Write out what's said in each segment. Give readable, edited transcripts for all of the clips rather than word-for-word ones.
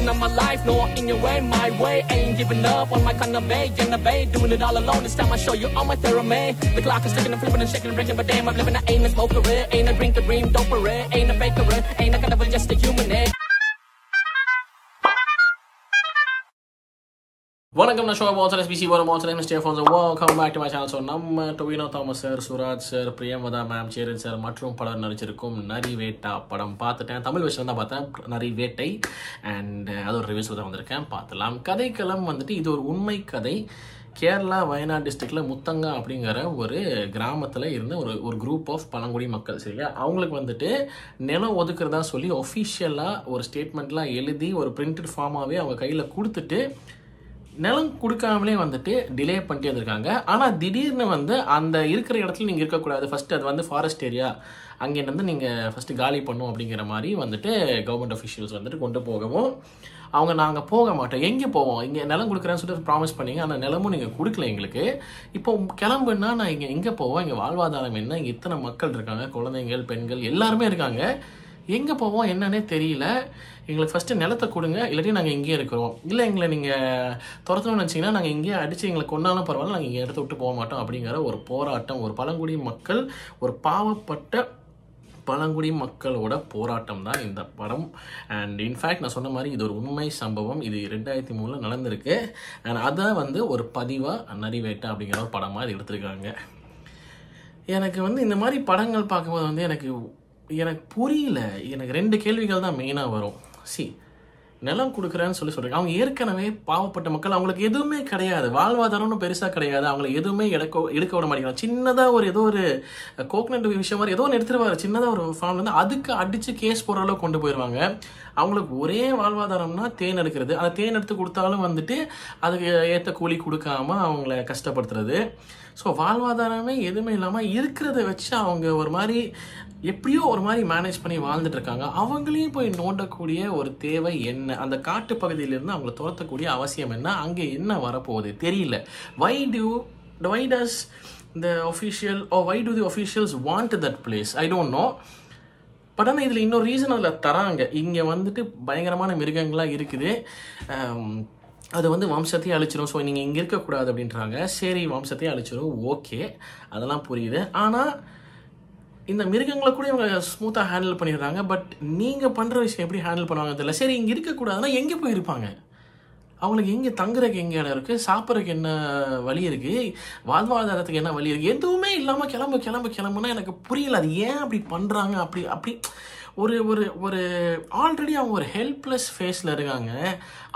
vision of my life, no in your way, my way. Ain't giving up on my kind of way, innovate, doing it all alone. This time I show you all my theorem. The clock is ticking and flipping and shaking and breaking, but damn, I'm living. I ain't a smoker, ain't a drink, a dream, don't parade, ain't a faker, ain't a kind of just a human. வணக்கம், நான் ஷோ பால்சர் எஸ்பிசி வரும் பால்சர் mister ஃபோன்ஸ். Welcome back to my channel. So நம்ம Tovino Thomas sir, Suraj sir, Priyamatha ma'am, Cheran sir மற்றும் பலர் நடிச்சிருக்கும் நரிவேட்டா படம் பார்த்துட்டேன். தமிழ் விஷயம் தான் பார்த்தேன், நரிவேட்டை. அண்ட் அது ஒரு ரிவ்யூஸில் தான் வந்திருக்கேன், பார்த்துலாம். கதைக்களம் வந்துட்டு இது ஒரு உண்மை கதை. கேரளா வயநாடு டிஸ்ட்ரிக்டில் முத்தங்கா அப்படிங்கிற ஒரு கிராமத்தில் இருந்த ஒரு குரூப் ஆஃப் பழங்குடி மக்கள், சரியா? அவங்களுக்கு வந்துட்டு நிலம் ஒதுக்குறதா சொல்லி ஒஃபிஷியலாக ஒரு ஸ்டேட்மெண்ட்லாம் எழுதி ஒரு பிரிண்டட் ஃபார்மாகவே அவங்க கையில் கொடுத்துட்டு நிலம் கொடுக்காமலே வந்துட்டு டிலே பண்ணிட்டே இருந்திருக்காங்க. ஆனால் திடீர்னு வந்து அந்த இருக்கிற இடத்துல நீங்கள் இருக்கக்கூடாது, ஃபஸ்ட்டு அது வந்து ஃபாரஸ்ட் ஏரியா, அங்கேருந்து நீங்கள் ஃபஸ்ட்டு காலி பண்ணும் அப்படிங்கிற மாதிரி வந்துட்டு கவர்மெண்ட் அஃபிஷியல்ஸ் வந்துட்டு கொண்டு போகவும் அவங்க நாங்கள் போக மாட்டோம், எங்கே போவோம், இங்கே நிலம் கொடுக்குறேன்னு சொல்லிட்டு ப்ராமிஸ் பண்ணிங்க, அந்த நிலமும் நீங்கள் கொடுக்கல எங்களுக்கு. இப்போ கிளம்புன்னா நான் இங்கே எங்கே போவோம், இங்கே வாழ்வாதாரம் என்ன, இங்கே இத்தனை மக்கள் இருக்காங்க, குழந்தைங்கள், பெண்கள் எல்லாருமே இருக்காங்க, எங்கே போவோம் என்னன்னே தெரியல, எங்களுக்கு ஃபஸ்ட்டு நிலத்தை கொடுங்க, இல்லாட்டி நாங்கள் இங்கேயே இருக்கிறோம், இல்லை எங்களை நீங்கள் துரத்தணும்னு நினச்சிங்கன்னா நாங்கள் இங்கேயே அடித்து எங்களை கொண்டாலும் பரவாயில்ல, நாங்கள் இங்கே இடத்த விட்டு போக மாட்டோம் அப்படிங்கிற ஒரு போராட்டம், ஒரு பழங்குடி மக்கள், ஒரு பாவப்பட்ட பழங்குடி மக்களோட போராட்டம் தான் இந்த படம். அண்ட் இன்ஃபேக்ட் நான் சொன்ன மாதிரி இது ஒரு உண்மை சம்பவம், இது 2003 நடந்திருக்கு. அண்ட் அதை வந்து ஒரு பதிவாக நரிவேட்டா அப்படிங்கிற ஒரு படமாக இது எடுத்திருக்காங்க. எனக்கு வந்து இந்த மாதிரி படங்கள் பார்க்கும்போது வந்து எனக்கு புரியல. எனக்கு 2 கேள்விகள் தான் மெயினாக வரும். நிலம் கொடுக்குறேன்னு சொல்கிறாங்க, அவங்க ஏற்கனவே பாவப்பட்ட மக்கள், அவங்களுக்கு எதுவுமே கிடையாது, வாழ்வாதாரம்னு பெருசாக கிடையாது, அவங்களை எதுவுமே எடுக்க விட மாட்டேங்கிறாங்க. சின்னதாக ஏதோ ஒரு கோகனட் விஷயம் மாதிரி ஏதோ ஒன்று எடுத்துருவாரு, சின்னதாக ஒரு ஃபார்ம் வந்து அதுக்கு அடித்து கேஸ் போடுற அளவுக்கு கொண்டு போயிடுவாங்க. அவங்களுக்கு ஒரே வாழ்வாதாரம்னா தேன் எடுக்கிறது, அந்த தேன் எடுத்து கொடுத்தாலும் வந்துட்டு அதுக்கு ஏற்ற கூலி கொடுக்காம அவங்கள கஷ்டப்படுத்துறது. ஸோ வாழ்வாதாரமே எதுவுமே இல்லாமல் இருக்கிறத வச்சு அவங்க ஒரு மாதிரி எப்படியோ ஒரு மாதிரி மேனேஜ் பண்ணி வாழ்ந்துட்டு இருக்காங்க. அவங்களையும் போய் நோண்டக்கூடிய ஒரு தேவை என்ன, அந்த காட்டு பகுதியிலிருந்து அவங்கள துரத்தக்கூடிய அவசியம் என்ன, அங்கே என்ன வரப்போகுது தெரியல. why does the official or why do the officials want that place? I don't know. But ஆனால் இதில் இன்னொரு ரீசன் அதில் தராங்க. இங்கே வந்துட்டு பயங்கரமான மிருகங்களாக இருக்குது, அது வந்து வம்சத்தையே அழிச்சிடும், ஸோ நீங்கள் இங்கே இருக்கக்கூடாது அப்படின்றாங்க. சரி, வம்சத்தையே அழிச்சிடும், ஓகே, அதெல்லாம் புரியுது. ஆனால் இந்த மிருகங்களை கூட இவங்க ஸ்மூத்தாக ஹேண்டில் பண்ணிடுறாங்க. பட் நீங்கள் பண்ணுற விஷயம் எப்படி ஹேண்டில் பண்ணுவாங்க தெரியல. சரி, இங்கே இருக்கக்கூடாதுன்னா எங்கே போயிருப்பாங்க, அவங்களுக்கு எங்கே தங்குறதுக்கு எங்கே இடம் இருக்குது, சாப்பிட்றதுக்கு என்ன வழி இருக்குது, வாழ்வாதாரத்துக்கு என்ன வழி இருக்குது, எதுவுமே இல்லாமல் கிளம்புனா எனக்கு புரியல. அது ஏன் அப்படி பண்ணுறாங்க? அப்படி ஒரு ஒரு ஒரு ஆல்ரெடி அவங்க ஒரு ஹெல்ப்லெஸ் ஃபேஸில் இருக்காங்க,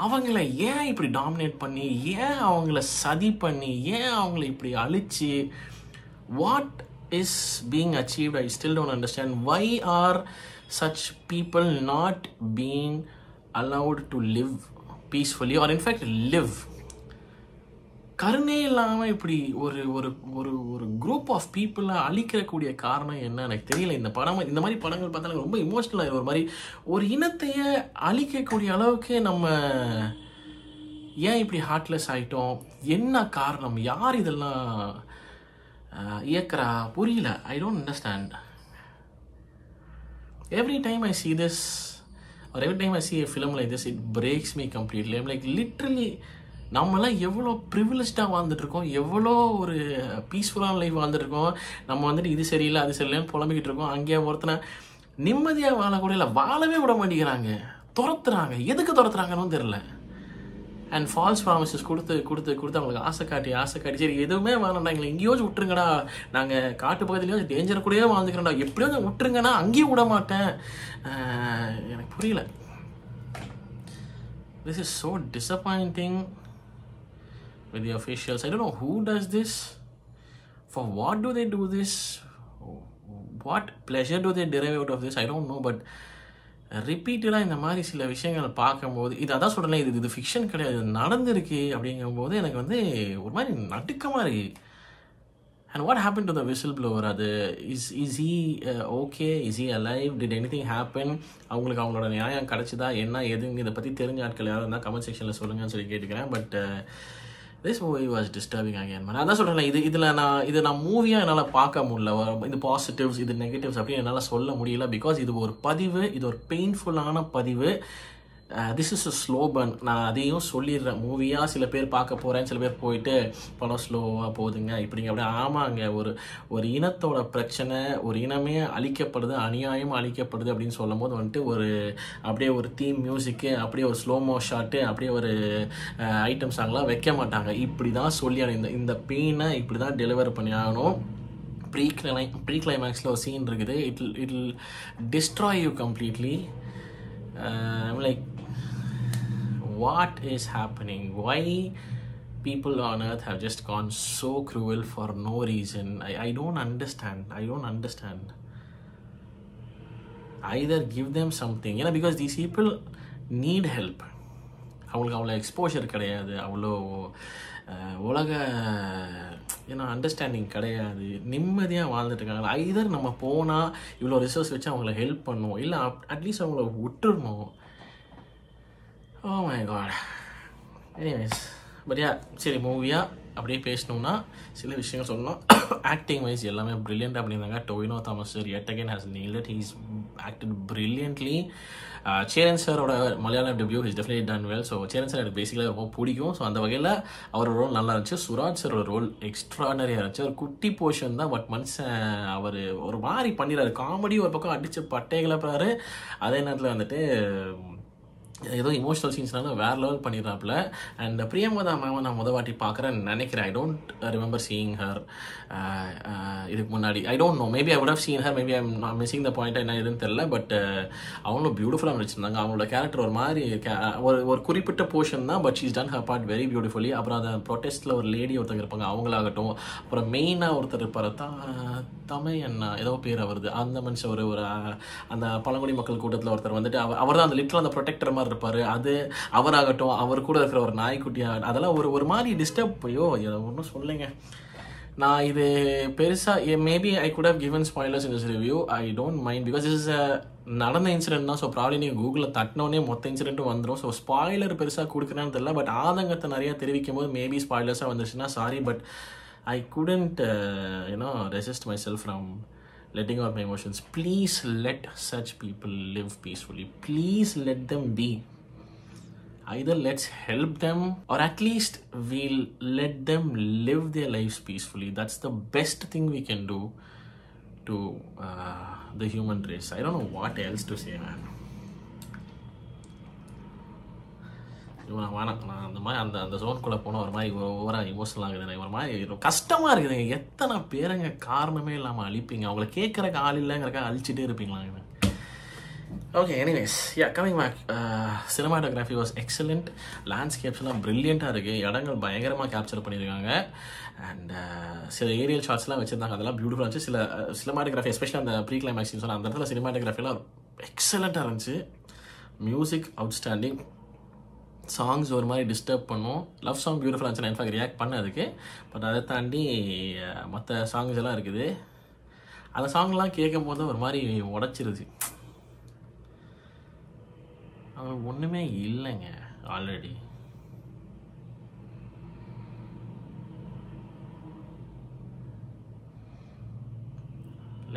அவங்கள ஏன் இப்படி டாமினேட் பண்ணி, ஏன் அவங்கள சதி பண்ணி, ஏன் அவங்கள இப்படி அழிச்சு, what is being achieved? I still don't understand. Why are such people not being allowed to live peacefully or in fact live? கருணே இல்லாமல் இப்படி ஒரு ஒரு ஒரு ஒரு குரூப் ஆஃப் பீப்புளை அழிக்கக்கூடிய காரணம் என்ன எனக்கு தெரியல. இந்த மாதிரி படங்கள் பார்த்தா எனக்கு ரொம்ப இமோஷ்னலாக ஒரு மாதிரி ஒரு இனத்தையே அழிக்கக்கூடிய அளவுக்கு நம்ம ஏன் இப்படி ஹார்ட்லெஸ் ஆகிட்டோம், என்ன காரணம், யார் இதெல்லாம் இயக்கிறா புரியல. I don't understand. Every time I see this or every time I see a film like this, it breaks me completely. I'm like literally நம்மளாம் எவ்வளோ ப்ரிவிலேஜ்டாக வாழ்ந்துட்டுருக்கோம், எவ்வளோ ஒரு பீஸ்ஃபுல்லான லைஃப் வாழ்ந்துட்டுருக்கோம். நம்ம வந்துட்டு இது சரியில்லை அது சரியில்லைன்னு புலம்பிக்கிட்டு இருக்கோம். அங்கேயே ஒருத்தனை நிம்மதியாக வாழக்கூட இல்லை, வாழவே விட மாட்டேங்கிறாங்க, துரத்துறாங்க. எதுக்கு துரத்துறாங்கன்னு தெரியல. அண்ட் ஃபால்ஸ் ப்ராமிசஸ் கொடுத்து அவங்களுக்கு ஆசை காட்டி சரி எதுவுமே வேணாம்டா, எங்களை எங்கேயோச்சும் விட்டுருங்கடா, நாங்கள் காட்டு பகுதியிலையோ டேஞ்சர் கூடயே வாழ்ந்துக்கிறோம்டா, எப்படியோ விட்டுருங்கன்னா அங்கேயும் விட மாட்டேன். எனக்கு புரியல. This is so disappointing with the officials. I don't know who does this, for what do they do this, what pleasure do they derive out of this, I don't know. But ரிப்பீட்டடாக இந்த மாதிரி சில விஷயங்களை பார்க்கும்போது இது அதான் சொல்கிறேன், இது ஃபிக்ஷன் கிடையாது, இது நடந்திருக்கு அப்படிங்கும்போது எனக்கு வந்து ஒரு மாதிரி நடுக்கமாக இருக்கு. And what happen to the whistleblower? அது is he okay, is he alive, did anything happen, அவங்களுக்கு அவங்களோட நியாயம் கிடச்சிதா என்ன எதுங்க, இதை பற்றி தெரிஞ்ச ஆட்கள் யாரும் இருந்தால் கமெண்ட் செக்ஷனில் சொல்லுங்கன்னு சொல்லி கேட்டுக்கிறேன். But this movie was disturbing again. நான் அதான் சொல்கிறேன், இதை நான் மூவியாக என்னால் பார்க்க முடியல. இது பாசிட்டிவ்ஸ் இது நெகட்டிவ்ஸ் அப்படின்னு என்னால் சொல்ல முடியல. பிகாஸ் இது ஒரு பதிவு, இது ஒரு பெயின்ஃபுல்லான பதிவு. This is a slow burn. நான் அதையும் சொல்லிடுறேன். மூவியாக சில பேர் பார்க்க போகிறேன், சில பேர் போயிட்டு படம் ஸ்லோவாக போகுதுங்க இப்படிங்க அப்படி. ஆமாங்க, ஒரு இனத்தோட பிரச்சனை, ஒரு இனமே அழிக்கப்படுது, அநியாயம் அழிக்கப்படுது அப்படின்னு சொல்லும் போது வந்துட்டு அப்படியே ஒரு தீம் மியூசிக்கு, அப்படியே ஒரு ஸ்லோமோ ஷாட்டு, அப்படியே ஒரு ஐட்டம் சாங்லாம் வைக்க மாட்டாங்க. இப்படி தான் சொல்லி இந்த பெயினை இப்படி தான் டெலிவர் பண்ணி ஆகணும். ப்ரீ கிளைமேக்ஸில் ஒரு சீன் இருக்குது. It will destroy you completely. I'm like, what is happening? Why people on earth have just gone so cruel for no reason? I don't understand. Either give them something, because these people need help. அவங்களுக்கு அவ்வளோ exposure கிடையாது, அவ்வளோ உலக understanding கிடையாது, நிம்மதியாக வாழ்ந்துட்டு இருக்காங்க. ஐதர் நம்ம போனால் இவ்வளோ ரிசோர்ஸ் வச்சு அவங்கள ஹெல்ப் பண்ணுவோம், இல்லை அட்லீஸ்ட் அவங்கள விட்டுருணும். Oh my god. Anyways, but சரி, மூவியாக அப்படியே பேசணும்னா சில விஷயங்கள் சொல்லணும். ஆக்டிங் வைஸ் எல்லாமே ப்ரில்லியண்ட்டாக பண்ணியிருந்தாங்க. Tovino Thomas sir yet again has nailed it. He's acted brilliantly. Cheran சாரோட Malayalam debut is definitely done well. So Cheran sir எனக்கு பேசிக்கலாக ரொம்ப பிடிக்கும். ஸோ அந்த வகையில் அவரோட ரோல் நல்லா இருந்துச்சு. சுராஜ் சாரோட ரோல் எக்ஸ்ட்ரானரியாக இருந்துச்சு. ஒரு குட்டி போர்ஷன் தான், பட் மனுஷன் அவர் ஒரு மாதிரி பண்ணிடுறாரு. காமெடி ஒரு பக்கம் அடித்து பட்டைகளை போகிறாரு, அதே நேரத்தில் வந்துட்டு ஏதோ இமோஷனல் சீன்ஸ்னால வேறு லெவல் பண்ணிடுறாப்புல. அண்ட் பிரியமதா மேம் நான் முத வாட்டி பார்க்குறேன்னு நினைக்கிறேன். I don't remember seeing her இதுக்கு முன்னாடி. I don't know, maybe I would have seen her, maybe I'm not missing the point, என்ன எதுன்னு தெரியல. பட் அவங்களும் பியூட்டிஃபுல்லாக நடிச்சிருந்தாங்க. அவங்களோட கேரக்டர் ஒரு மாதிரி ஒரு குறிப்பிட்ட போர்ஷன் தான், but she's ton her part very beautifully. அப்புறம் அந்த ப்ரொட்டஸ்ட்டில் ஒரு லேடி ஒருத்தங்க இருப்பாங்க, அவங்களாகட்டும். அப்புறம் மெயினாக ஒருத்தர் இருப்பார், தமிழ் என்ன ஏதோ பேர் வருது, அந்த மனுஷன் ஒரு அந்த பழங்குடி மக்கள் கூட்டத்தில் ஒருத்தர் வந்துட்டு அவர் தான் அந்த லிட்டர் அந்த ப்ரொடெக்டர் மாதிரி இருப்பார். அது அவராகட்டும், அவர் கூட இருக்கிற ஒரு நாய்க்குட்டியாக, அதெல்லாம் ஒரு மாதிரி டிஸ்டர்ப். ஐயோ ஒன்றும் சொல்லுங்க. நான் இது பெருசாக maybe I could have given spoilers in this review. I don't mind because is நடந்த இன்சிடென்ட் தான். ஸோ ப்ராப்ளி நீங்கள் கூகுளில் தட்டினோடனே மொத்த இன்சிடென்ட்டும் வந்துடும். ஸோ ஸ்பாய்லர் பெருசாக கொடுக்குறேன்னு தெரியல, பட் ஆதங்கத்தை நிறையா தெரிவிக்கும் போது மேபி ஸ்பாய்லர்ஸாக வந்துருச்சுன்னா sorry, but I couldn't resist myself from letting out my emotions. Please let such people live peacefully. Please let them be. Either let's help them, or at least we'll let them live their lives peacefully. That's the best thing we can do to the human race. I don't know what else to say, man. நான் அந்த மாதிரி அந்த ஜோனுக்குள்ளே போனால் ஒரு மாதிரி ஓவராக emotional ஆகுது. ஒரு மாதிரி கஷ்டமாக இருக்குதுங்க. எத்தனை பேருங்க காரணமே இல்லாமல் அழிப்பீங்க, அவங்கள கேட்குறக்கு ஆள் இல்லைங்கிறக்கா அழிச்சிட்டே இருப்பீங்களாங்க. Okay, anyways, coming back. Cinematography was excellent. லேண்ட்ஸ்கேப்ஸ்லாம் ப்ரில்லியண்ட்டாக இருக்குது. இடங்கள் பயங்கரமாக கேப்சர் பண்ணியிருக்காங்க. அண்ட் சில ஏரியல் ஷாட்ஸ்லாம் வச்சுருந்தாங்க, அதெல்லாம் பியூட்டிஃபுல்லாக இருந்துச்சு. சில சினிமாட்டோகிராஃபி எஸ்பெஷலி அந்த ப்ரீ கிளைமேக்ஸ் சொன்னால் அந்த இடத்துல சினிமாட்டோகிராஃபிலாம் எக்ஸலண்ட்டாக இருந்துச்சு. Music outstanding. சாங்ஸ் ஒரு மாதிரி டிஸ்டர்ப் பண்ணும். லவ் சாங் பியூட்டிஃபுல்லாக இருந்துச்சு. நான் இன்ஃபேக்ட் ரியாக்ட் பண்ண அதுக்கு. பட் அதை தாண்டி மற்ற சாங்ஸ் எல்லாம் இருக்குது. அந்த சாங்லாம் கேட்கும் போது ஒரு மாதிரி உடச்சிருச்சு. அவங்களுக்கு ஒன்றுமே இல்லைங்க ஆல்ரெடி.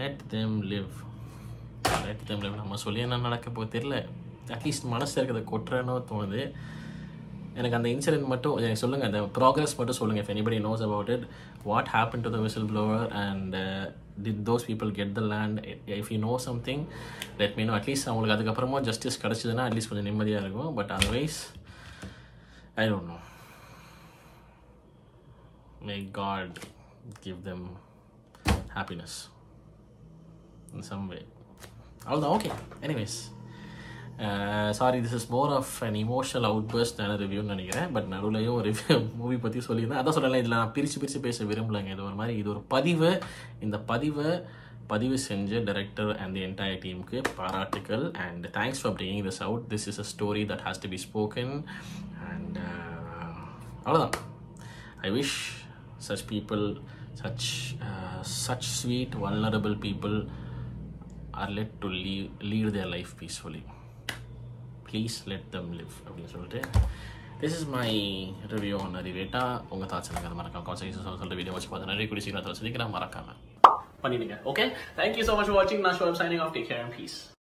Let them live. நம்ம சொல்லி என்ன நடக்க போகுது தெரியல. அட்லீஸ்ட் மனசில் இருக்கிறத கொட்டுறேன்னு தோணுது எனக்கு. அந்த இன்சிடென்ட் மட்டும் எனக்கு சொல்லுங்கள், அந்த ப்ராக்ரஸ் மட்டும் சொல்லுங்கள். If anybody knows about it, what happen to the whistleblower and did those people get the land? If you know something let me know. At least அவங்களுக்கு அதுக்கப்புறமா ஜஸ்டிஸ் கிடச்சிதுன்னா அட்லீஸ்ட் கொஞ்சம் நிம்மதியாக இருக்கும். But otherwise I don't know. May god give them happiness in some way. அவ்வளோதான். Okay, anyways, sorry, this is more of an emotional outburst தான ரிவ்யூன்னு நினைக்கிறேன். பட் நடுவுலையும் ஒரு மூவி பற்றி சொல்லியிருந்தேன். அதான் சொல்லலை, இதில் நான் பிரித்து பேச விரும்பலைங்க. இது ஒரு மாதிரி, இது ஒரு பதிவு. இந்த பதிவு செஞ்ச டைரக்டர் அண்ட் தி என்டையர் டீமுக்கு பாராட்டுக்கள். And thanks for bringing this out. This is a story that has to be spoken. And அவ்வளோதான். I wish such people, such sweet, vulnerable people are let to lead their life peacefully. Please let them live. அப்படின்னு சொல்லிட்டு this is my review on Nariveta. உங்கள் thoughts எனக்கு அது மறக்காம concept சொல்லிட்டு video வச்சு பார்த்து நிறைய கூடிய சீக்கிரம் சந்திக்கிறேன். மறக்காம பண்ணிடுங்க. Okay, thank you so much for வாட்சிங். நான் so I'm signing off. Take care and piece.